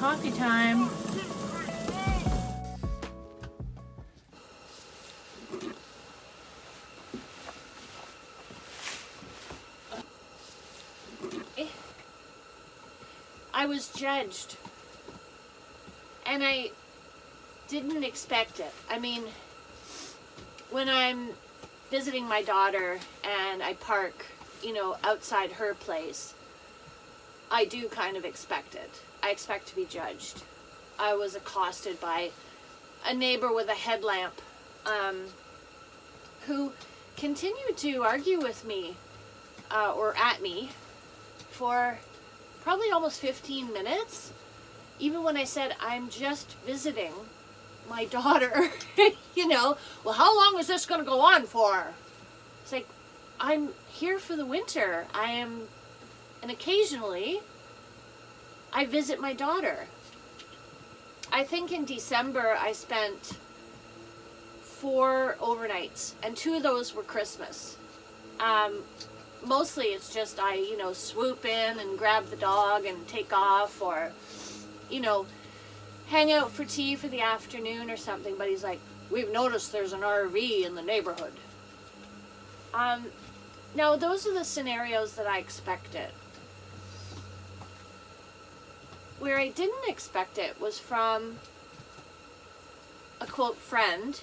coffee time. I was judged, and I didn't expect it. I mean, when I'm visiting my daughter and I park, outside her place, I do kind of expect it. I expect to be judged. I was accosted by a neighbor with a headlamp who continued to argue with me or at me for probably almost 15 minutes. Even when I said, I'm just visiting my daughter, well, how long is this going to go on for? It's like, I'm here for the winter. And occasionally, I visit my daughter. I think in December, I spent 4 overnights, and 2 of those were Christmas. Mostly it's just I, swoop in and grab the dog and take off, or, hang out for tea for the afternoon or something. But he's like, we've noticed there's an RV in the neighborhood. Now, those are the scenarios that I expected. Where I didn't expect it was from a, quote, friend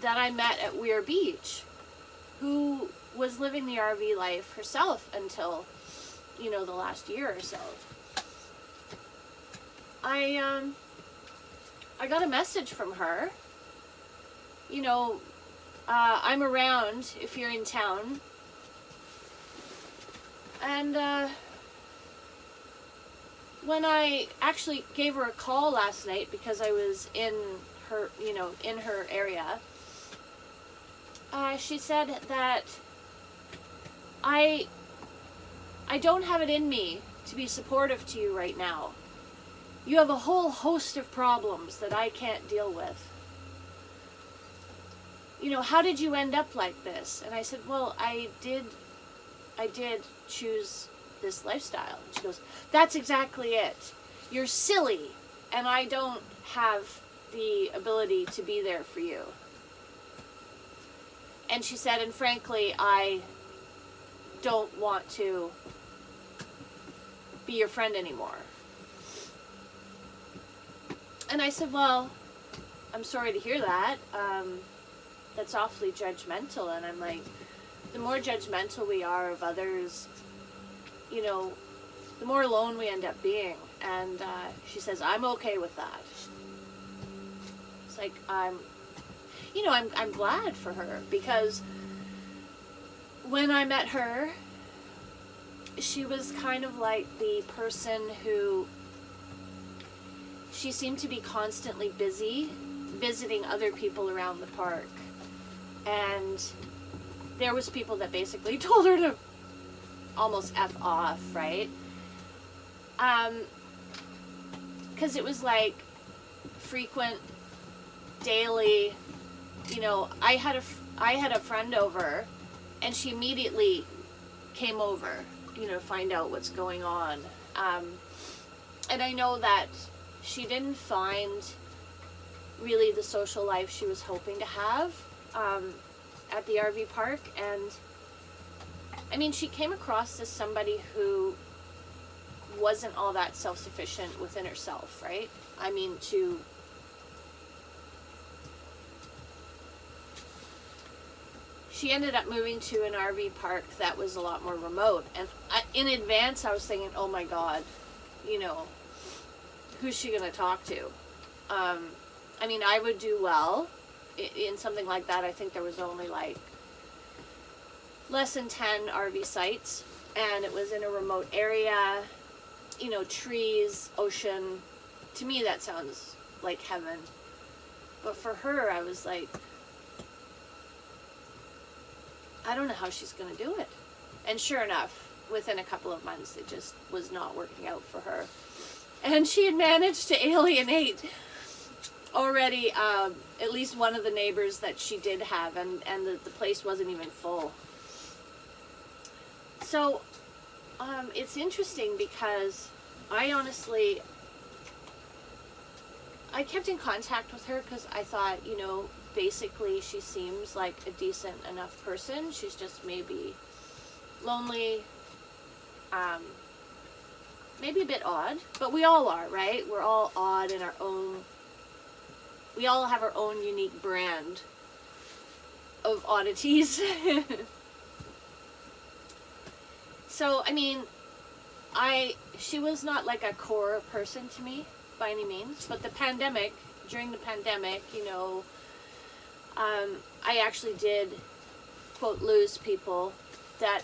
that I met at Weir Beach, who was living the RV life herself until, the last year or so. I got a message from her. I'm around if you're in town. And when I actually gave her a call last night because I was in her, in her area, she said that I don't have it in me to be supportive to you right now. You have a whole host of problems that I can't deal with. How did you end up like this? And I said, well, I did choose this lifestyle. And she goes, that's exactly it. You're silly, and I don't have the ability to be there for you. And she said, and frankly, I don't want to be your friend anymore. And I said, well, I'm sorry to hear that. That's awfully judgmental. And I'm like, the more judgmental we are of others, the more alone we end up being. And she says, I'm okay with that. It's like, I'm glad for her, because when I met her, she was kind of like the person who, she seemed to be constantly busy visiting other people around the park. And there was people that basically told her to almost F off, right? Because it was like frequent, daily, I had a friend over, and she immediately came over, to find out what's going on. And I know that she didn't find really the social life she was hoping to have at the RV park. And I mean, she came across as somebody who wasn't all that self-sufficient within herself, right? I mean, she ended up moving to an RV park that was a lot more remote. And in advance, I was thinking, oh my God, who's she going to talk to? I mean, I would do well in something like that. I think there was only like less than 10 RV sites, and it was in a remote area, trees, ocean. To me, that sounds like heaven. But for her, I was like, I don't know how she's going to do it. And sure enough, within a couple of months, it just was not working out for her. And she had managed to alienate already at least one of the neighbors that she did have, and the place wasn't even full. So it's interesting because I honestly I kept in contact with her because I thought, basically she seems like a decent enough person. She's just maybe lonely, maybe a bit odd, but we all are, right? We're all odd in our own, we all have our own unique brand of oddities. So, I mean, she was not like a core person to me by any means, but during the pandemic, I actually did, quote, lose people that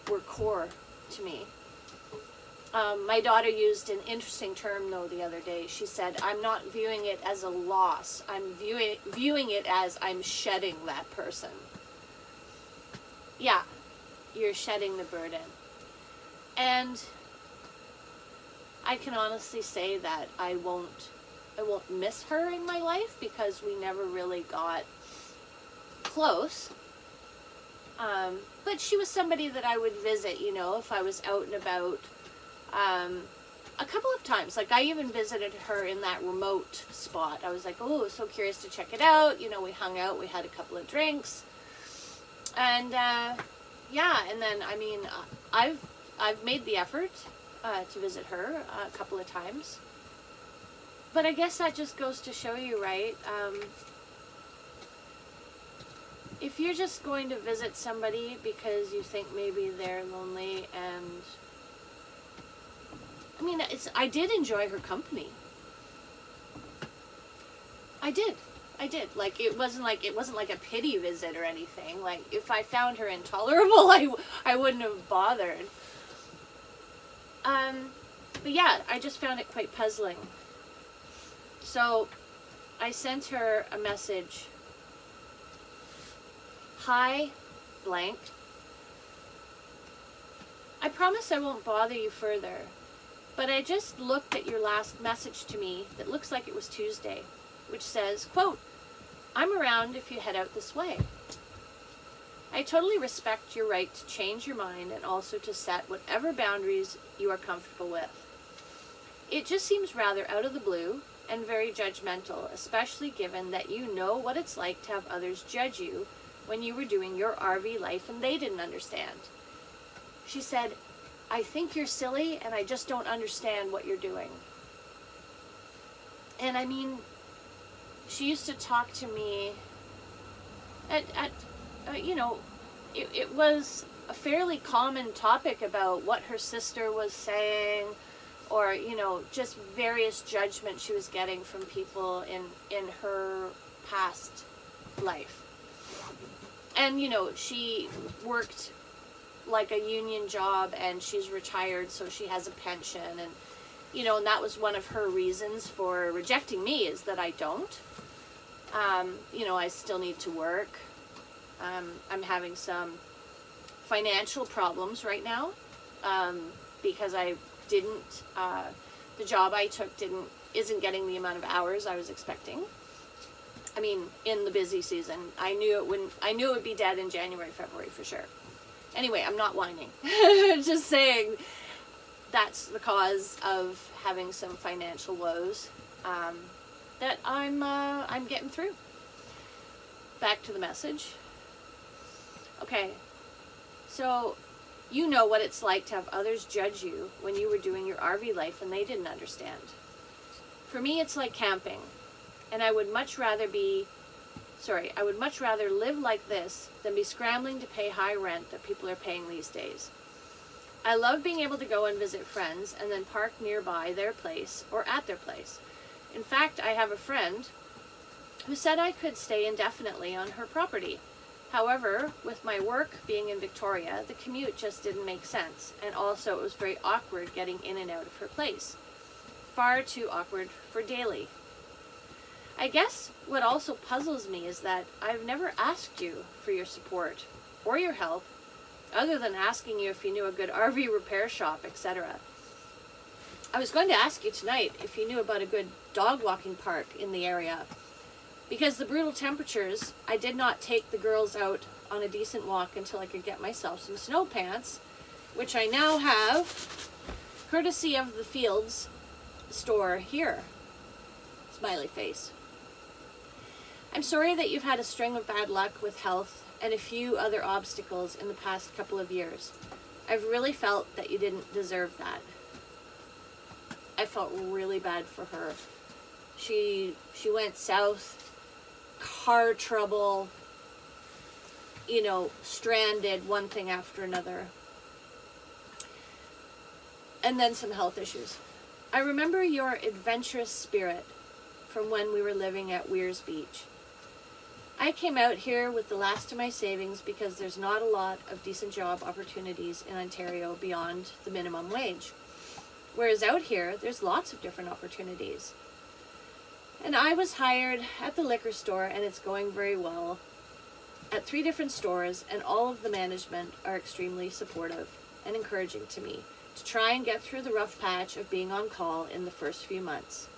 were core to me. My daughter used an interesting term, though, the other day. She said, I'm not viewing it as a loss. I'm viewing it as I'm shedding that person. Yeah, you're shedding the burden. And I can honestly say that I won't miss her in my life because we never really got close. But she was somebody that I would visit, if I was out and about. A couple of times. Like, I even visited her in that remote spot. I was like, oh, so curious to check it out. We hung out, we had a couple of drinks. And, and then, I mean, I've made the effort to visit her a couple of times. But I guess that just goes to show you, right? If you're just going to visit somebody because you think maybe they're lonely, and I mean, I did enjoy her company. I did. Like, it wasn't like a pity visit or anything. Like, if I found her intolerable, I wouldn't have bothered. But yeah, I just found it quite puzzling. So, I sent her a message. Hi, blank. I promise I won't bother you further, but I just looked at your last message to me that looks like it was Tuesday, which says, quote, I'm around if you head out this way. I totally respect your right to change your mind and also to set whatever boundaries you are comfortable with. It just seems rather out of the blue and very judgmental, especially given that you know what it's like to have others judge you when you were doing your RV life and they didn't understand. She said, I think you're silly and I just don't understand what you're doing. And I mean, she used to talk to me it was a fairly common topic about what her sister was saying, or, just various judgment she was getting from people in her past life. And, she worked like a union job and she's retired, so she has a pension. And, and that was one of her reasons for rejecting me, is that I don't. I still need to work. I'm having some financial problems right now because I didn't, the job I took isn't getting the amount of hours I was expecting. I mean, in the busy season, I knew it would be dead in January, February for sure. Anyway, I'm not whining. Just saying that's the cause of having some financial woes that I'm getting through. Back to the message. Okay, so you know what it's like to have others judge you when you were doing your RV life and they didn't understand. For me, it's like camping, and I would much rather live like this than be scrambling to pay high rent that people are paying these days. I love being able to go and visit friends and then park nearby their place or at their place. In fact, I have a friend who said I could stay indefinitely on her property. However, with my work being in Victoria, the commute just didn't make sense, and also it was very awkward getting in and out of her place. Far too awkward for daily. I guess what also puzzles me is that I've never asked you for your support or your help, other than asking you if you knew a good RV repair shop, etc. I was going to ask you tonight if you knew about a good dog walking park in the area. Because the brutal temperatures, I did not take the girls out on a decent walk until I could get myself some snow pants, which I now have, courtesy of the Fields store here. Smiley face. I'm sorry that you've had a string of bad luck with health and a few other obstacles in the past couple of years. I've really felt that you didn't deserve that. I felt really bad for her. She went south, car trouble, you know, stranded, one thing after another. And then some health issues. I remember your adventurous spirit from when we were living at Weirs Beach. I came out here with the last of my savings because there's not a lot of decent job opportunities in Ontario beyond the minimum wage. Whereas out here, there's lots of different opportunities. And I was hired at the liquor store, and it's going very well, at 3 different stores, and all of the management are extremely supportive and encouraging to me to try and get through the rough patch of being on call in the first few months.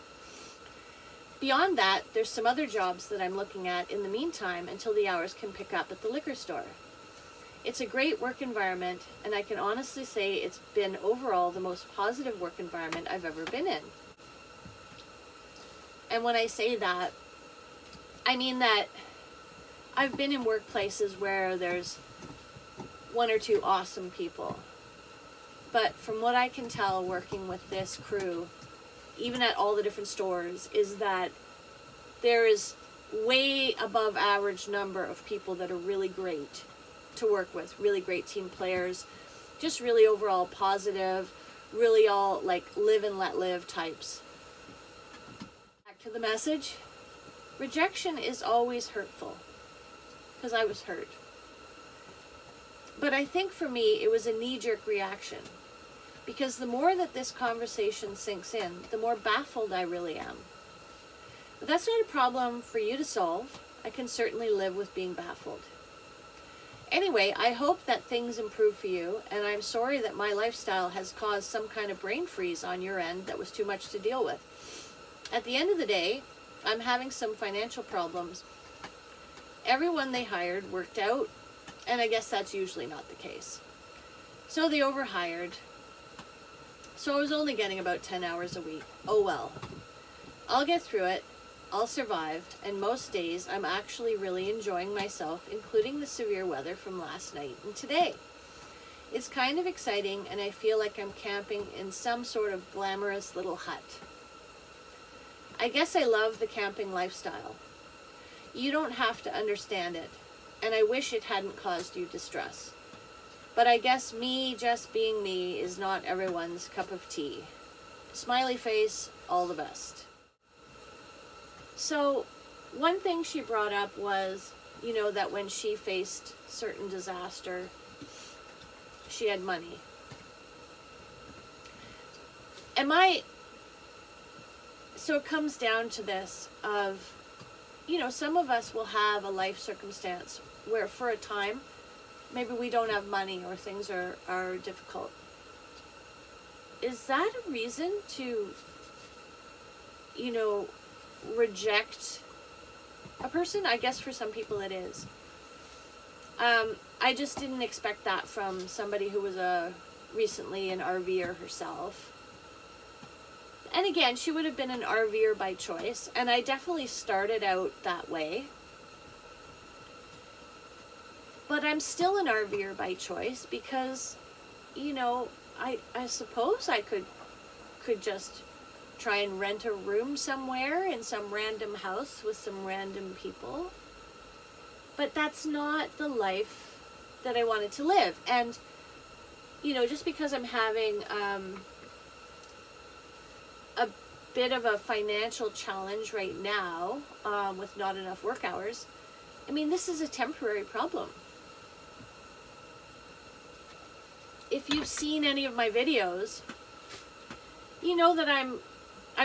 Beyond that, there's some other jobs that I'm looking at in the meantime until the hours can pick up at the liquor store. It's a great work environment, and I can honestly say it's been overall the most positive work environment I've ever been in. And when I say that, I mean that I've been in workplaces where there's 1 or 2 awesome people. But from what I can tell working with this crew, even at all the different stores, is that there is way above average number of people that are really great to work with, really great team players, just really overall positive, really all like live and let live types. Back to the message. Rejection is always hurtful, because I was hurt. But I think for me, it was a knee-jerk reaction, because the more that this conversation sinks in, the more baffled I really am. But that's not a problem for you to solve. I can certainly live with being baffled. Anyway, I hope that things improve for you, and I'm sorry that my lifestyle has caused some kind of brain freeze on your end that was too much to deal with. At the end of the day, I'm having some financial problems. Everyone they hired worked out, and I guess that's usually not the case. So they overhired. So I was only getting about 10 hours a week. Oh well. I'll get through it. I'll survive, and most days I'm actually really enjoying myself, including the severe weather from last night and today. It's kind of exciting, and I feel like I'm camping in some sort of glamorous little hut. I guess I love the camping lifestyle. You don't have to understand it, and I wish it hadn't caused you distress. But I guess me just being me is not everyone's cup of tea. Smiley face, all the best. So, one thing she brought up was, you know, that when she faced certain disaster, she had money. So it comes down to this of, you know, some of us will have a life circumstance where for a time, maybe we don't have money or things are difficult. Is that a reason to, you know, reject a person? I guess for some people it is. I just didn't expect that from somebody who was recently an RVer herself. And again, she would have been an RVer by choice, and I definitely started out that way. But I'm still an RVer by choice because, you know, I suppose I could just try and rent a room somewhere in some random house with some random people. But that's not the life that I wanted to live. And, you know, just because I'm having a bit of a financial challenge right now with not enough work hours, I mean, this is a temporary problem. If you've seen any of my videos, you know that I'm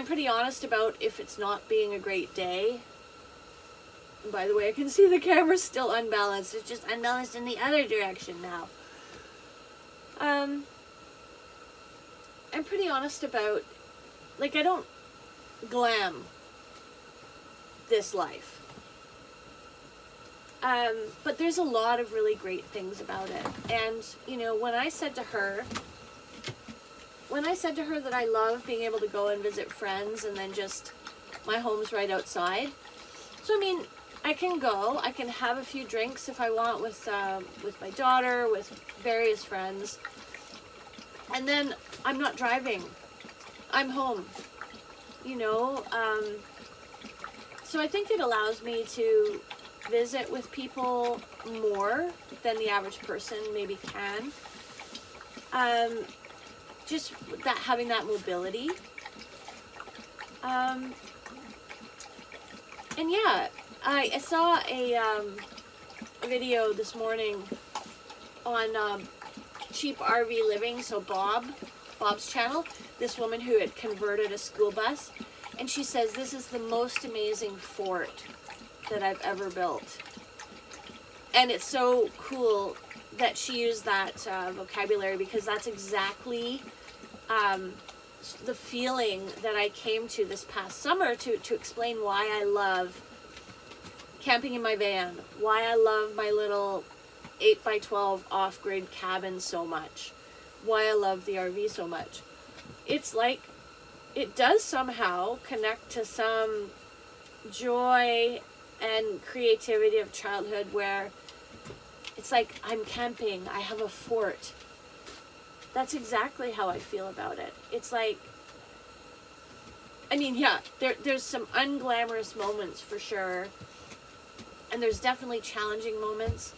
pretty honest about if it's not being a great day. And by the way, I can see the camera's still unbalanced. It's just unbalanced in the other direction now. I'm pretty honest about, like, I don't glam this life. But there's a lot of really great things about it. And, you know, when I said to her that I love being able to go and visit friends and then just My home's right outside. So, I mean, I can go. I can have a few drinks if I want with my daughter, with various friends. And then I'm not driving. I'm home. You know? So I think it allows me to visit with people more than the average person maybe can. Just that, having that mobility. And yeah, I saw a video this morning on cheap RV living, so Bob's channel, this woman who had converted a school bus, and she says, this is the most amazing fort that I've ever built. And it's so cool that she used that vocabulary, because that's exactly the feeling that I came to this past summer to explain why I love camping in my van, why I love my little 8x12 off-grid cabin so much, why I love the RV so much. It's like, it does somehow connect to some joy and creativity of childhood, where it's like, I'm camping, I have a fort. That's exactly how I feel about it. It's like, I mean, yeah, there's some unglamorous moments for sure. And there's definitely challenging moments.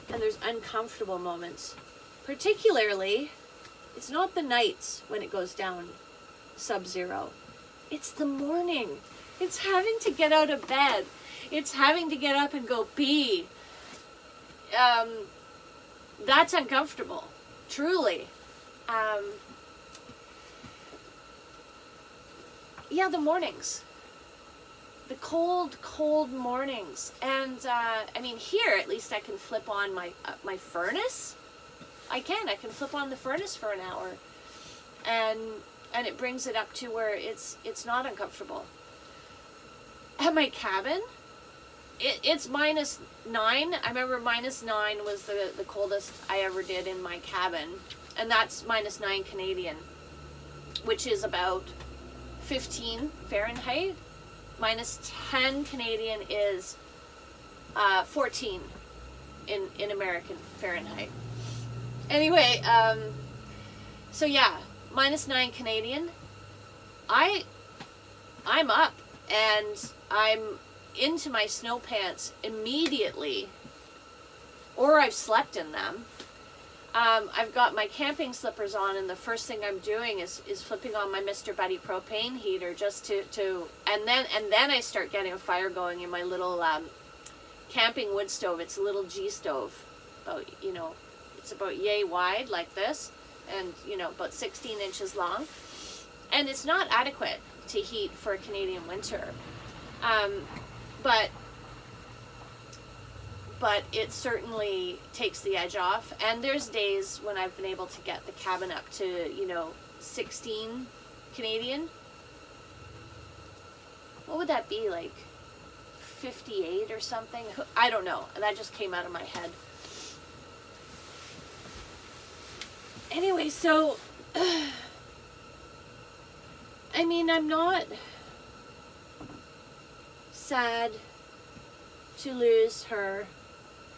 And there's uncomfortable moments. Particularly, it's not the nights when it goes down sub-zero. It's the morning. It's having to get out of bed. It's having to get up and go pee. That's uncomfortable. Truly. Yeah, the mornings. The cold mornings. And, I mean, here, at least I can flip on my furnace. I can flip on the furnace for an hour. And it brings it up to where it's not uncomfortable. At my cabin, it's -9. I remember -9 was the coldest I ever did in my cabin. And that's -9 Canadian, which is about 15 Fahrenheit. -10 Canadian is 14 in American Fahrenheit. Anyway, so yeah, -9 Canadian. I'm up and I'm into my snow pants immediately, or I've slept in them. I've got my camping slippers on, and the first thing I'm doing is flipping on my Mr. Buddy propane heater just to and then I start getting a fire going in my little camping wood stove. It's a little G stove, about, you know, it's about yay wide like this, and you know, about 16 inches long, and it's not adequate to heat for a Canadian winter, but it certainly takes the edge off. And there's days when I've been able to get the cabin up to, you know, 16 Canadian. What would that be, like 58 or something? I don't know. That just came out of my head. Anyway, so, I mean, I'm not sad to lose her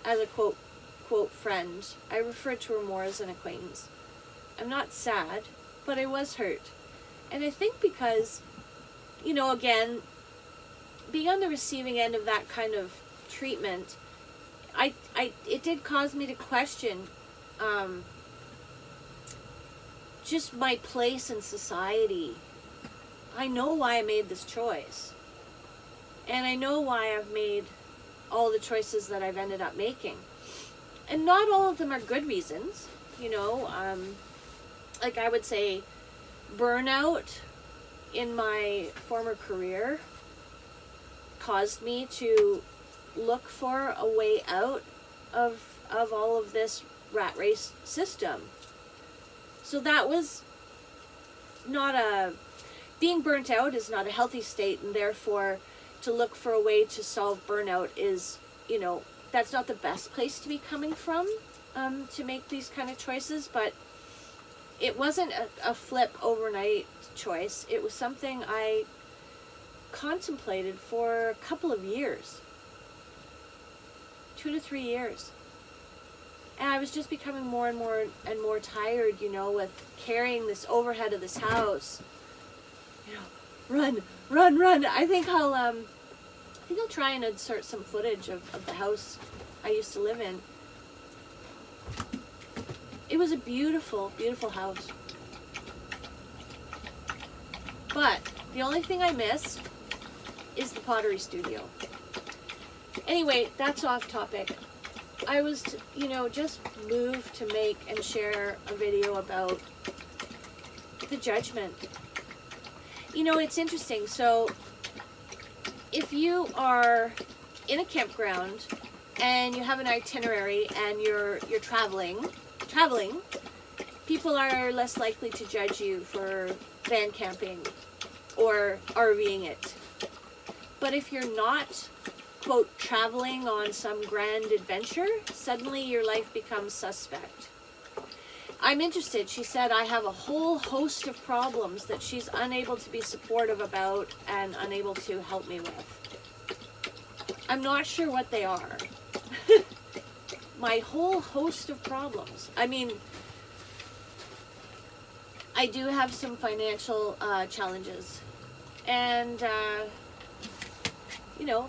as a quote friend. I refer to her more as an acquaintance. I'm not sad, but I was hurt. And I think because, you know, again, being on the receiving end of that kind of treatment, it did cause me to question just my place in society. I know why I made this choice. And I know why I've made all the choices that I've ended up making. And not all of them are good reasons, you know. Like I would say, burnout in my former career caused me to look for a way out of all of this rat race system. So that was not being burnt out is not a healthy state, and therefore to look for a way to solve burnout is, you know, that's not the best place to be coming from to make these kind of choices. But it wasn't a flip overnight choice. It was something I contemplated for a couple of years. 2 to 3 years. And I was just becoming more and more tired, you know, with carrying this overhead of this house. You know, run. I think I'll try and insert some footage of the house I used to live in. It was a beautiful, beautiful house. But the only thing I miss is the pottery studio. Anyway, that's off topic. I was, you know, just moved to make and share a video about the judgment. You know, it's interesting. So if you are in a campground and you have an itinerary and you're traveling, people are less likely to judge you for van camping or RVing it. But if you're not, quote, traveling on some grand adventure, suddenly your life becomes suspect. I'm interested. She said I have a whole host of problems that she's unable to be supportive about and unable to help me with. I'm not sure what they are. My whole host of problems. I mean, I do have some financial challenges. And, you know,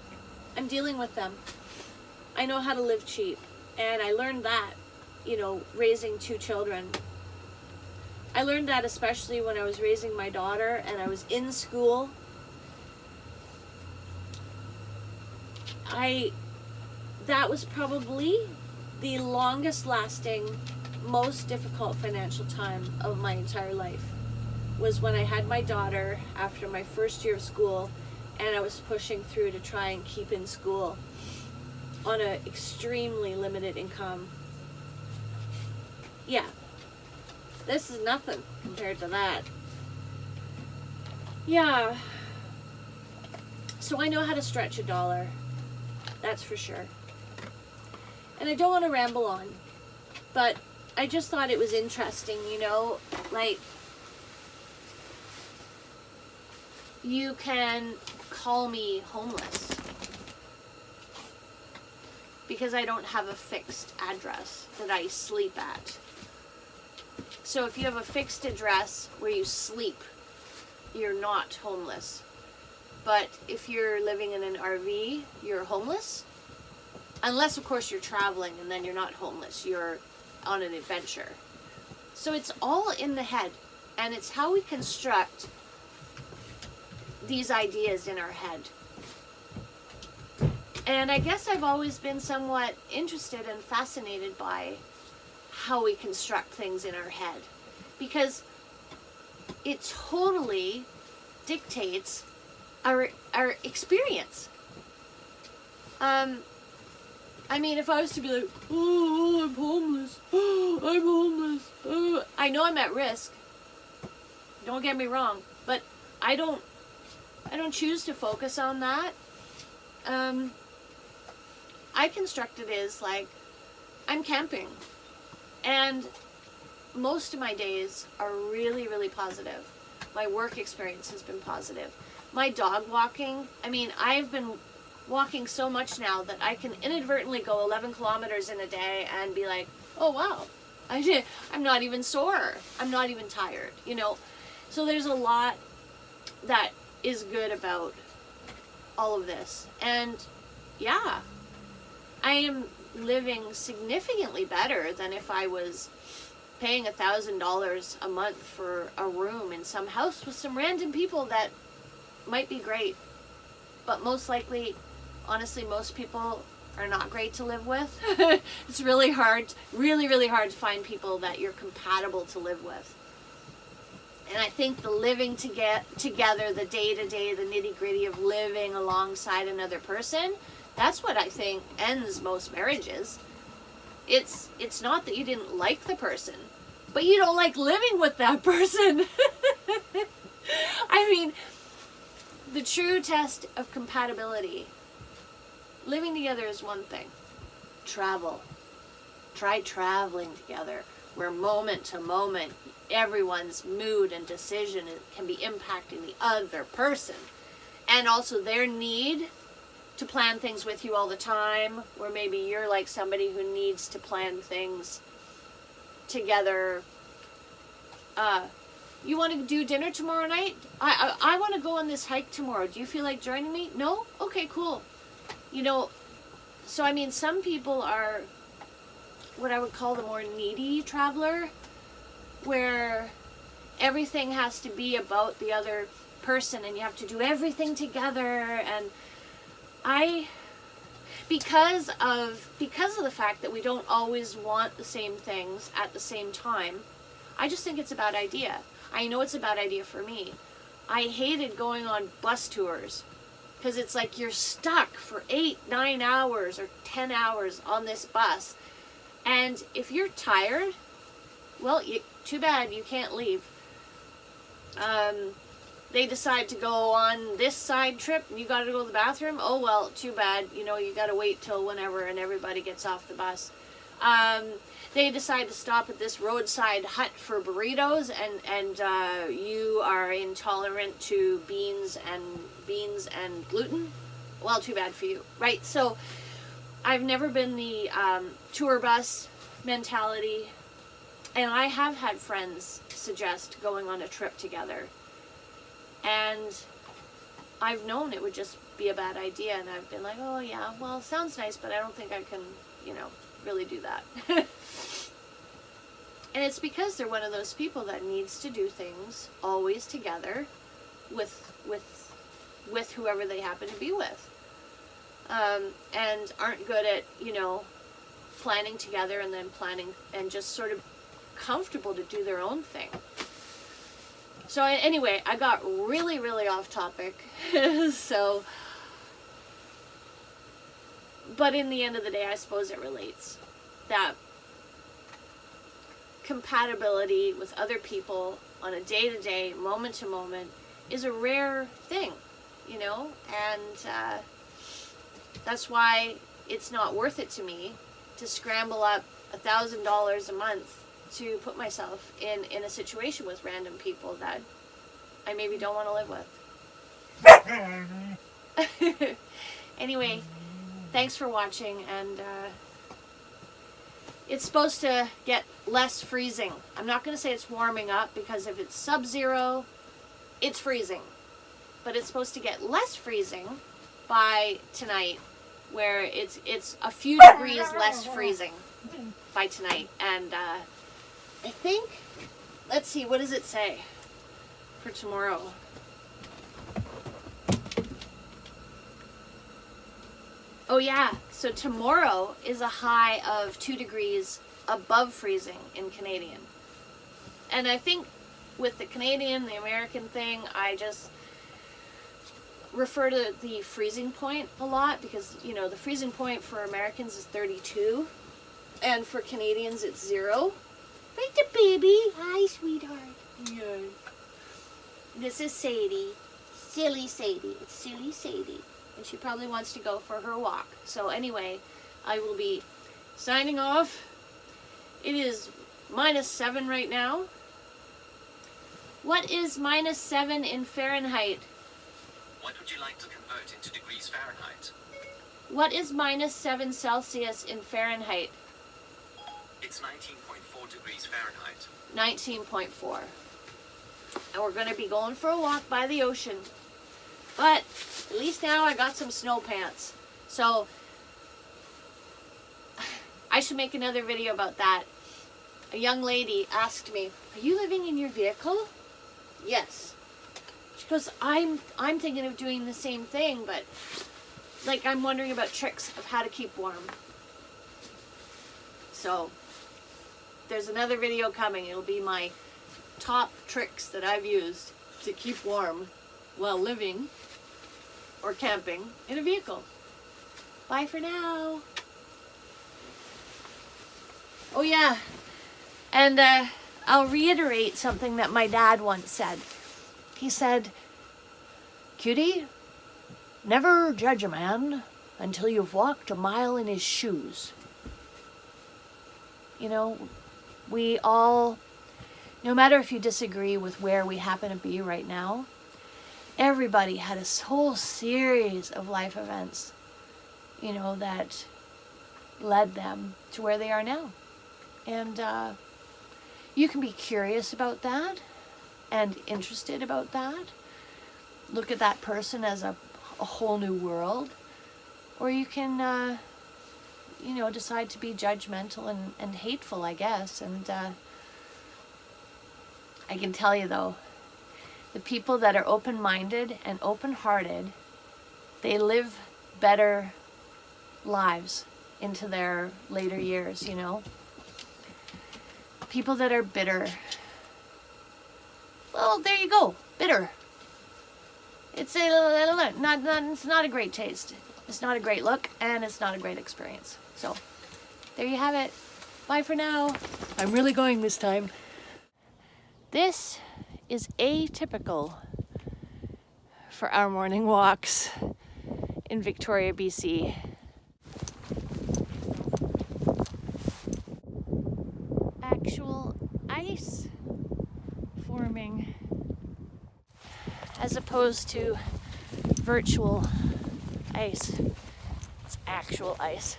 I'm dealing with them. I know how to live cheap. And I learned that, you know, raising 2 children. I learned that especially when I was raising my daughter and I was in school. That was probably the longest lasting, most difficult financial time of my entire life. Was when I had my daughter after my first year of school, and I was pushing through to try and keep in school on an extremely limited income. Yeah, this is nothing compared to that. Yeah, so I know how to stretch a dollar, that's for sure. And I don't want to ramble on, but I just thought it was interesting, you know, like, you can call me homeless because I don't have a fixed address that I sleep at. So if you have a fixed address where you sleep, you're not homeless. But if you're living in an RV, you're homeless. Unless, of course, you're traveling and then you're not homeless. You're on an adventure. So it's all in the head. And it's how we construct these ideas in our head. And I guess I've always been somewhat interested and fascinated by how we construct things in our head. Because it totally dictates our experience. I mean, if I was to be like, oh, I'm homeless, oh, I'm homeless, oh. I know I'm at risk. Don't get me wrong, but I don't choose to focus on that. I construct it as like, I'm camping. And most of my days are really, really positive. My work experience has been positive. My dog walking, I mean, I've been walking so much now that I can inadvertently go 11 kilometers in a day and be like, oh wow, I'm not even sore. I'm not even tired, you know. So there's a lot that is good about all of this. And yeah, I am living significantly better than if I was paying $1,000 a month for a room in some house with some random people that might be great, but most likely, honestly, most people are not great to live with. It's really hard, really, really hard to find people that you're compatible to live with. And I think the living together, the day-to-day, the nitty-gritty of living alongside another person, that's what I think ends most marriages. It's not that you didn't like the person, but you don't like living with that person. I mean, the true test of compatibility, living together is one thing. Travel. Try traveling together, where moment to moment, everyone's mood and decision can be impacting the other person. and also their need to plan things with you all the time, or maybe you're like somebody who needs to plan things together. You want to do dinner tomorrow night? I want to go on this hike tomorrow. Do you feel like joining me? No? Okay, cool. You know, so I mean, some people are what I would call the more needy traveler, where everything has to be about the other person and you have to do everything together. And because of the fact that we don't always want the same things at the same time, I just think it's a bad idea. I know it's a bad idea for me. I hated going on bus tours because it's like you're stuck for 8, 9 hours or 10 hours on this bus. And if you're tired, well, too bad, you can't leave. They decide to go on this side trip and you got to go to the bathroom. Oh, well, too bad. You know, you got to wait till whenever and everybody gets off the bus. They decide to stop at this roadside hut for burritos, and you are intolerant to beans and gluten. Well, too bad for you, right? So I've never been the tour bus mentality, and I have had friends suggest going on a trip together, and I've known it would just be a bad idea, and I've been like, oh yeah, well, sounds nice, but I don't think I can, really do that. And it's because they're one of those people that needs to do things always together with whoever they happen to be with, and aren't good at planning together and then planning and just sort of comfortable to do their own thing. So anyway, I got really, really off topic. So, but in the end of the day, I suppose it relates. That compatibility with other people on a day-to-day, moment-to-moment is a rare thing, and that's why it's not worth it to me to scramble up $1,000 a month to put myself in a situation with random people that I maybe don't want to live with. Anyway, thanks for watching, and it's supposed to get less freezing. I'm not going to say it's warming up, because if it's sub-zero, it's freezing. But it's supposed to get less freezing by tonight, where it's a few degrees less freezing by tonight. And I think, let's see, what does it say for tomorrow? Oh yeah, so tomorrow is a high of 2 degrees above freezing in Canadian. And I think with the Canadian, the American thing, I just refer to the freezing point a lot, because, the freezing point for Americans is 32, and for Canadians it's 0. Right there, baby. Hi, sweetheart. Yeah. This is Sadie. Silly Sadie. It's silly Sadie. And she probably wants to go for her walk. So anyway, I will be signing off. It is -7 right now. What is -7 in Fahrenheit? What would you like to convert into degrees Fahrenheit? What is -7 Celsius in Fahrenheit? It's 19.4 degrees Fahrenheit. 19.4. And we're going to be going for a walk by the ocean. But at least now I got some snow pants. So I should make another video about that. A young lady asked me, "Are you living in your vehicle?" Yes. She goes, I'm thinking of doing the same thing, but like I'm wondering about tricks of how to keep warm. So there's another video coming. It'll be my top tricks that I've used to keep warm while living or camping in a vehicle. Bye for now. Oh yeah, and I'll reiterate something that my dad once said. He said, "Cutie, never judge a man until you've walked a mile in his shoes." We all, no matter if you disagree with where we happen to be right now, everybody had a whole series of life events, you know, that led them to where they are now. And you can be curious about that and interested about that. Look at that person as a whole new world. Or you can, you know, decide to be judgmental and hateful, I guess. And I can tell you, though, the people that are open-minded and open-hearted, they live better lives into their later years, you know. People that are bitter, well, there you go, bitter. It's not a great taste. It's not a great look, and it's not a great experience. So, there you have it. Bye for now. I'm really going this time. This is atypical for our morning walks in Victoria, BC. Actual ice forming as opposed to virtual ice. It's actual ice.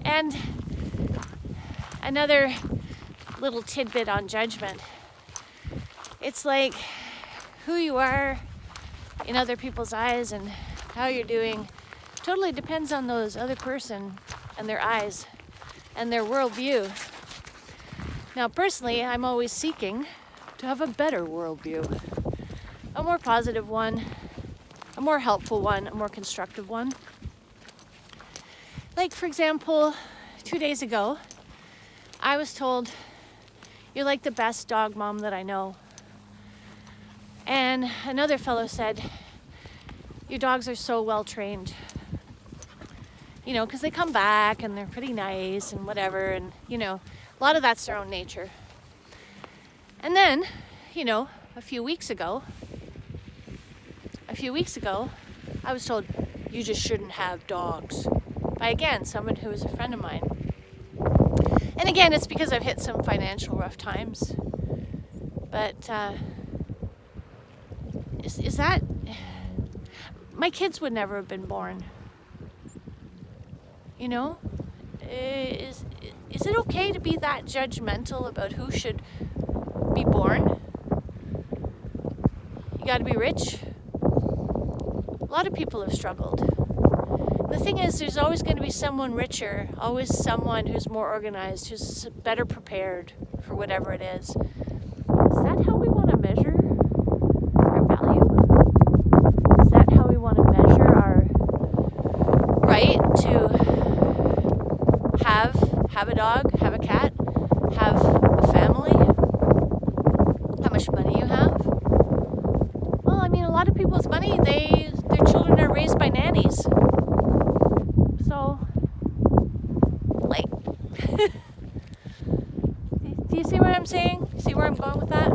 And another little tidbit on judgment. It's like who you are in other people's eyes and how you're doing totally depends on those other person and their eyes and their worldview. Now, personally, I'm always seeking to have a better worldview, a more positive one, a more helpful one, a more constructive one. Like, for example, 2 days ago, I was told, "You're like the best dog mom that I know." And another fellow said, "Your dogs are so well trained." You know, because they come back and they're pretty nice and whatever, and, you know, a lot of that's their own nature. And then, you know, a few weeks ago, I was told, "You just shouldn't have dogs," by, again, someone who is a friend of mine. And again, it's because I've hit some financial rough times. But is that... My kids would never have been born. You know? Is it okay to be that judgmental about who should be born? You gotta be rich? A lot of people have struggled. The thing is, there's always going to be someone richer, always someone who's more organized, who's better prepared for whatever it is. Is that how we want to measure our value? Is that how we want to measure our right to have a dog, have a cat, have a family? How much money you have? Well, I mean, a lot of people's money, their children are raised by nannies. So, like, do you see what I'm saying? See where I'm going with that?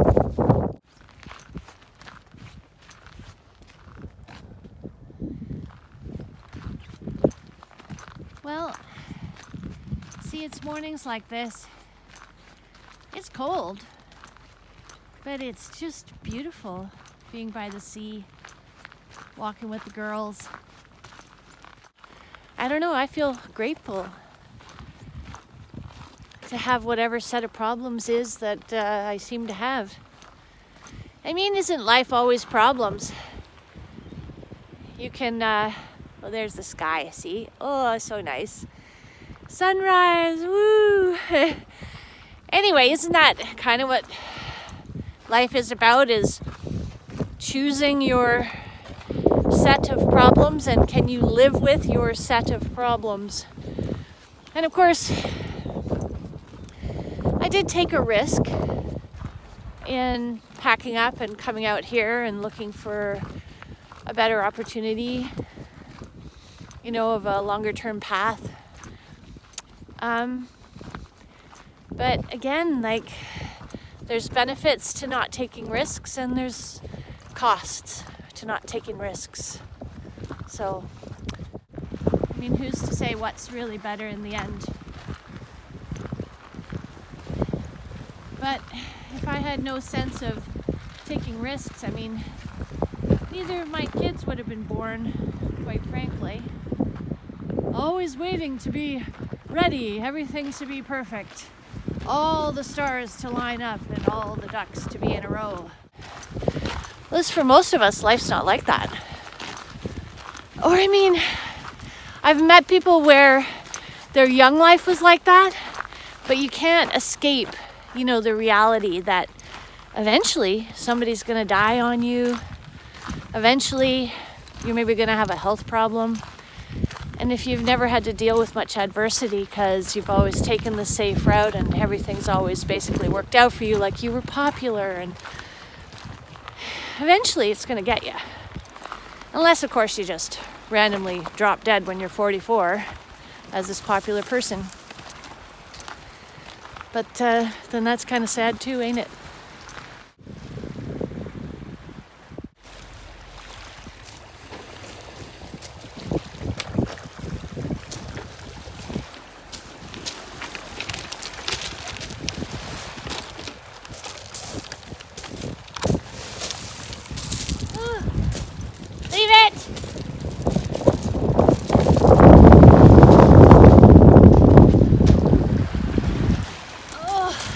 Well, see, it's mornings like this. It's cold, but it's just beautiful being by the sea, walking with the girls. I don't know, I feel grateful to have whatever set of problems is that I seem to have. I mean, isn't life always problems? You can, well, there's the sky, see? Oh, so nice. Sunrise, woo! Anyway, isn't that kind of what life is about, is choosing your set of problems, and can you live with your set of problems? And of course, I did take a risk in packing up and coming out here and looking for a better opportunity, you know, of a longer term path. But again, like, there's benefits to not taking risks, and there's costs to not taking risks. So, I mean, who's to say what's really better in the end? But if I had no sense of taking risks. I mean, neither of my kids would have been born, quite frankly. Always waiting to be ready, everything to be perfect, all the stars to line up and all the ducks to be in a row. At least for most of us, life's not like that. Or I mean, I've met people where their young life was like that, but you can't escape, the reality that eventually somebody's going to die on you. Eventually, you're maybe going to have a health problem. And if you've never had to deal with much adversity because you've always taken the safe route and everything's always basically worked out for you, like you were popular, and eventually it's going to get you. Unless, of course, you just randomly drop dead when you're 44 as this popular person. But then that's kind of sad too, ain't it? Leave it!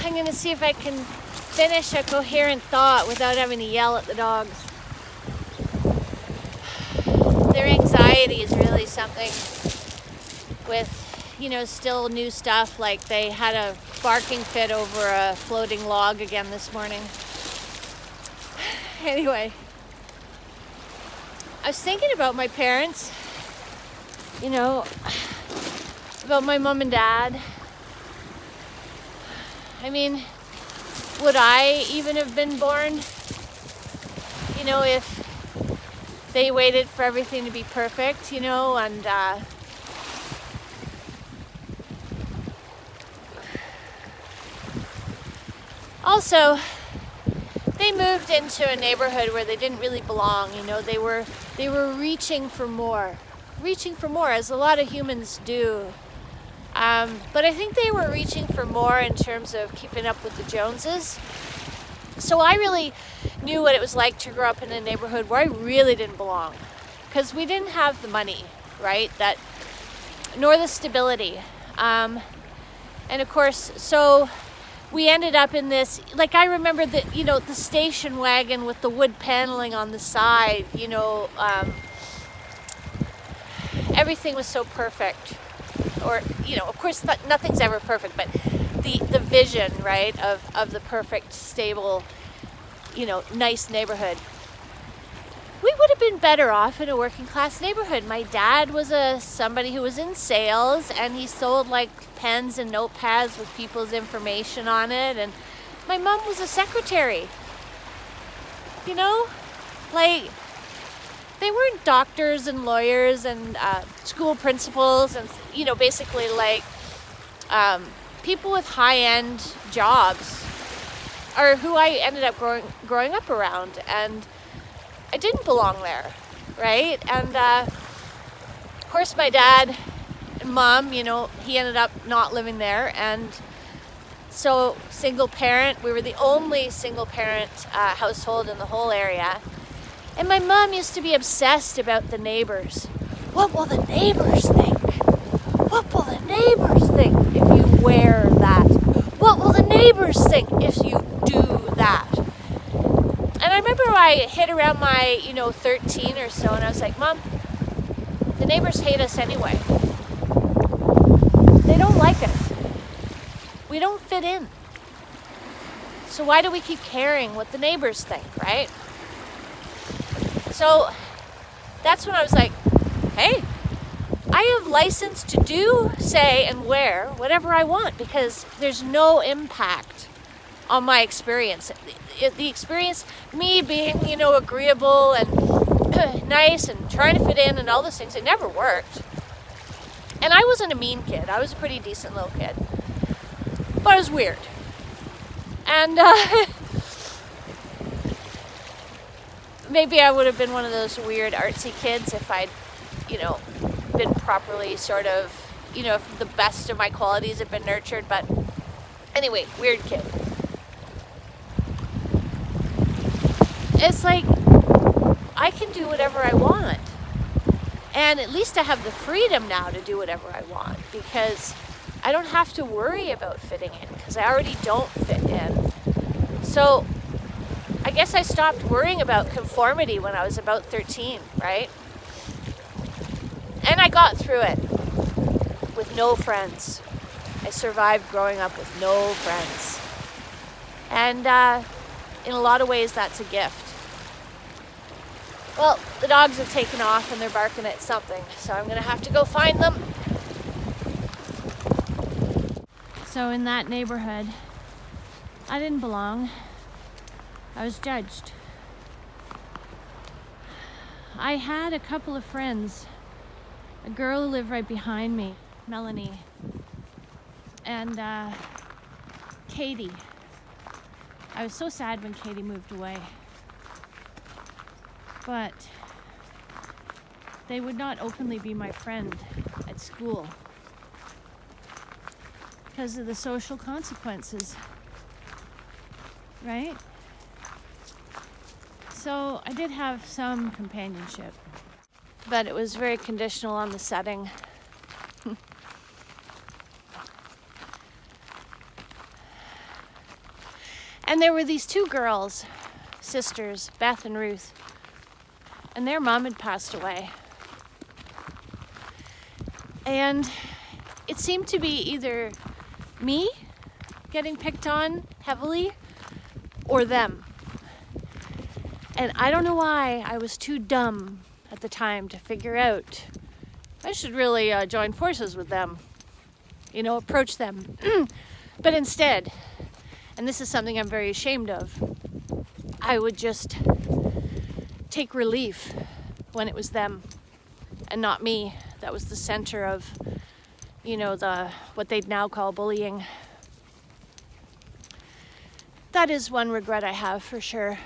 I'm going to see if I can finish a coherent thought without having to yell at the dogs. Their anxiety is really something with, still new stuff. Like they had a barking fit over a floating log again this morning. Anyway, I was thinking about my parents, about my mom and dad. I mean, would I even have been born, if they waited for everything to be perfect, and also, they moved into a neighborhood where they didn't really belong. They were reaching for more, as a lot of humans do. But I think they were reaching for more in terms of keeping up with the Joneses. So I really knew what it was like to grow up in a neighborhood where I really didn't belong, because we didn't have the money, right? Nor the stability. And of course, so we ended up in this, like I remember the station wagon with the wood paneling on the side, everything was so perfect. Or, of course nothing's ever perfect, but the vision, right, of the perfect, stable, nice neighborhood. We would have been better off in a working class neighborhood. My dad was somebody who was in sales, and he sold like pens and notepads with people's information on it, and my mom was a secretary. Like, they weren't doctors and lawyers and school principals and, basically like people with high-end jobs are who I ended up growing up around. And I didn't belong there, right? And of course my dad and mom, he ended up not living there. And so single parent, we were the only single parent household in the whole area. And my mom used to be obsessed about the neighbors. What will the neighbors think? What will the neighbors think if you wear that? What will the neighbors think if you do that? And I remember I hit around my, 13 or so, and I was like, Mom, the neighbors hate us anyway. They don't like us. We don't fit in. So why do we keep caring what the neighbors think, right? So that's when I was like, hey, I have license to do, say, and wear whatever I want, because there's no impact on my experience. The experience, me being, agreeable and nice and trying to fit in and all those things, it never worked. And I wasn't a mean kid. I was a pretty decent little kid. But I was weird. And maybe I would have been one of those weird artsy kids if I'd, been properly sort of, if the best of my qualities had been nurtured. But anyway, weird kid. it's like I can do whatever I want. And at least I have the freedom now to do whatever I want, because I don't have to worry about fitting in, because I already don't fit in. So I guess I stopped worrying about conformity when I was about 13, right? And I got through it with no friends. I survived growing up with no friends. And in a lot of ways, that's a gift. Well, the dogs have taken off and they're barking at something, so I'm gonna have to go find them. So in that neighborhood, I didn't belong. I was judged. I had a couple of friends, a girl who lived right behind me, Melanie, and Katie. I was so sad when Katie moved away. But they would not openly be my friend at school because of the social consequences, right? So I did have some companionship, but it was very conditional on the setting. And there were these two girls, sisters, Beth and Ruth, and their mom had passed away. And it seemed to be either me getting picked on heavily or them. And I don't know why I was too dumb at the time to figure out I should really join forces with them, approach them. But instead, and this is something I'm very ashamed of, I would just take relief when it was them and not me that was the center of, what they'd now call bullying. That is one regret I have for sure.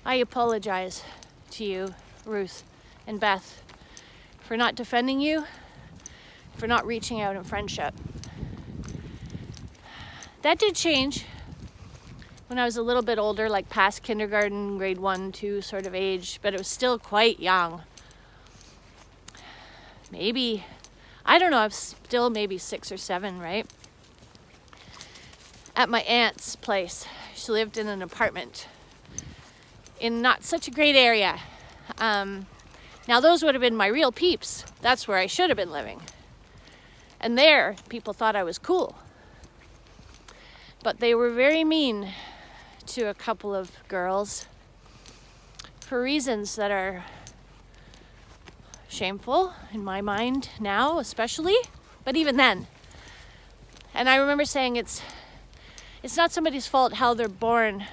I apologize to you, Ruth and Beth, for not defending you, for not reaching out in friendship. That did change when I was a little bit older, like past kindergarten, grade 1, 2 sort of age, but it was still quite young. Maybe, I don't know, I was still maybe 6 or 7, right? At my aunt's place. She lived in an apartment in not such a great area. Now those would have been my real peeps. That's where I should have been living. And there, people thought I was cool. But they were very mean to a couple of girls for reasons that are shameful in my mind now, especially, but even then. And I remember saying it's not somebody's fault how they're born,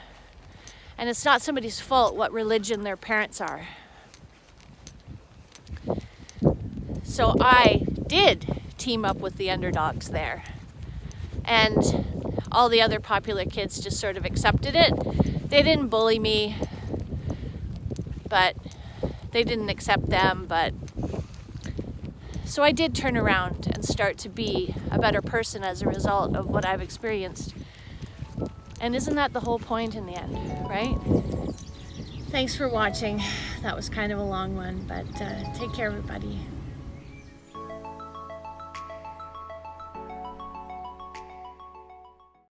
and it's not somebody's fault what religion their parents are. So I did team up with the underdogs there. And all the other popular kids just sort of accepted it. They didn't bully me, but they didn't accept them. But so I did turn around and start to be a better person as a result of what I've experienced. And isn't that the whole point in the end, right? Thanks for watching. That was kind of a long one, but take care, everybody.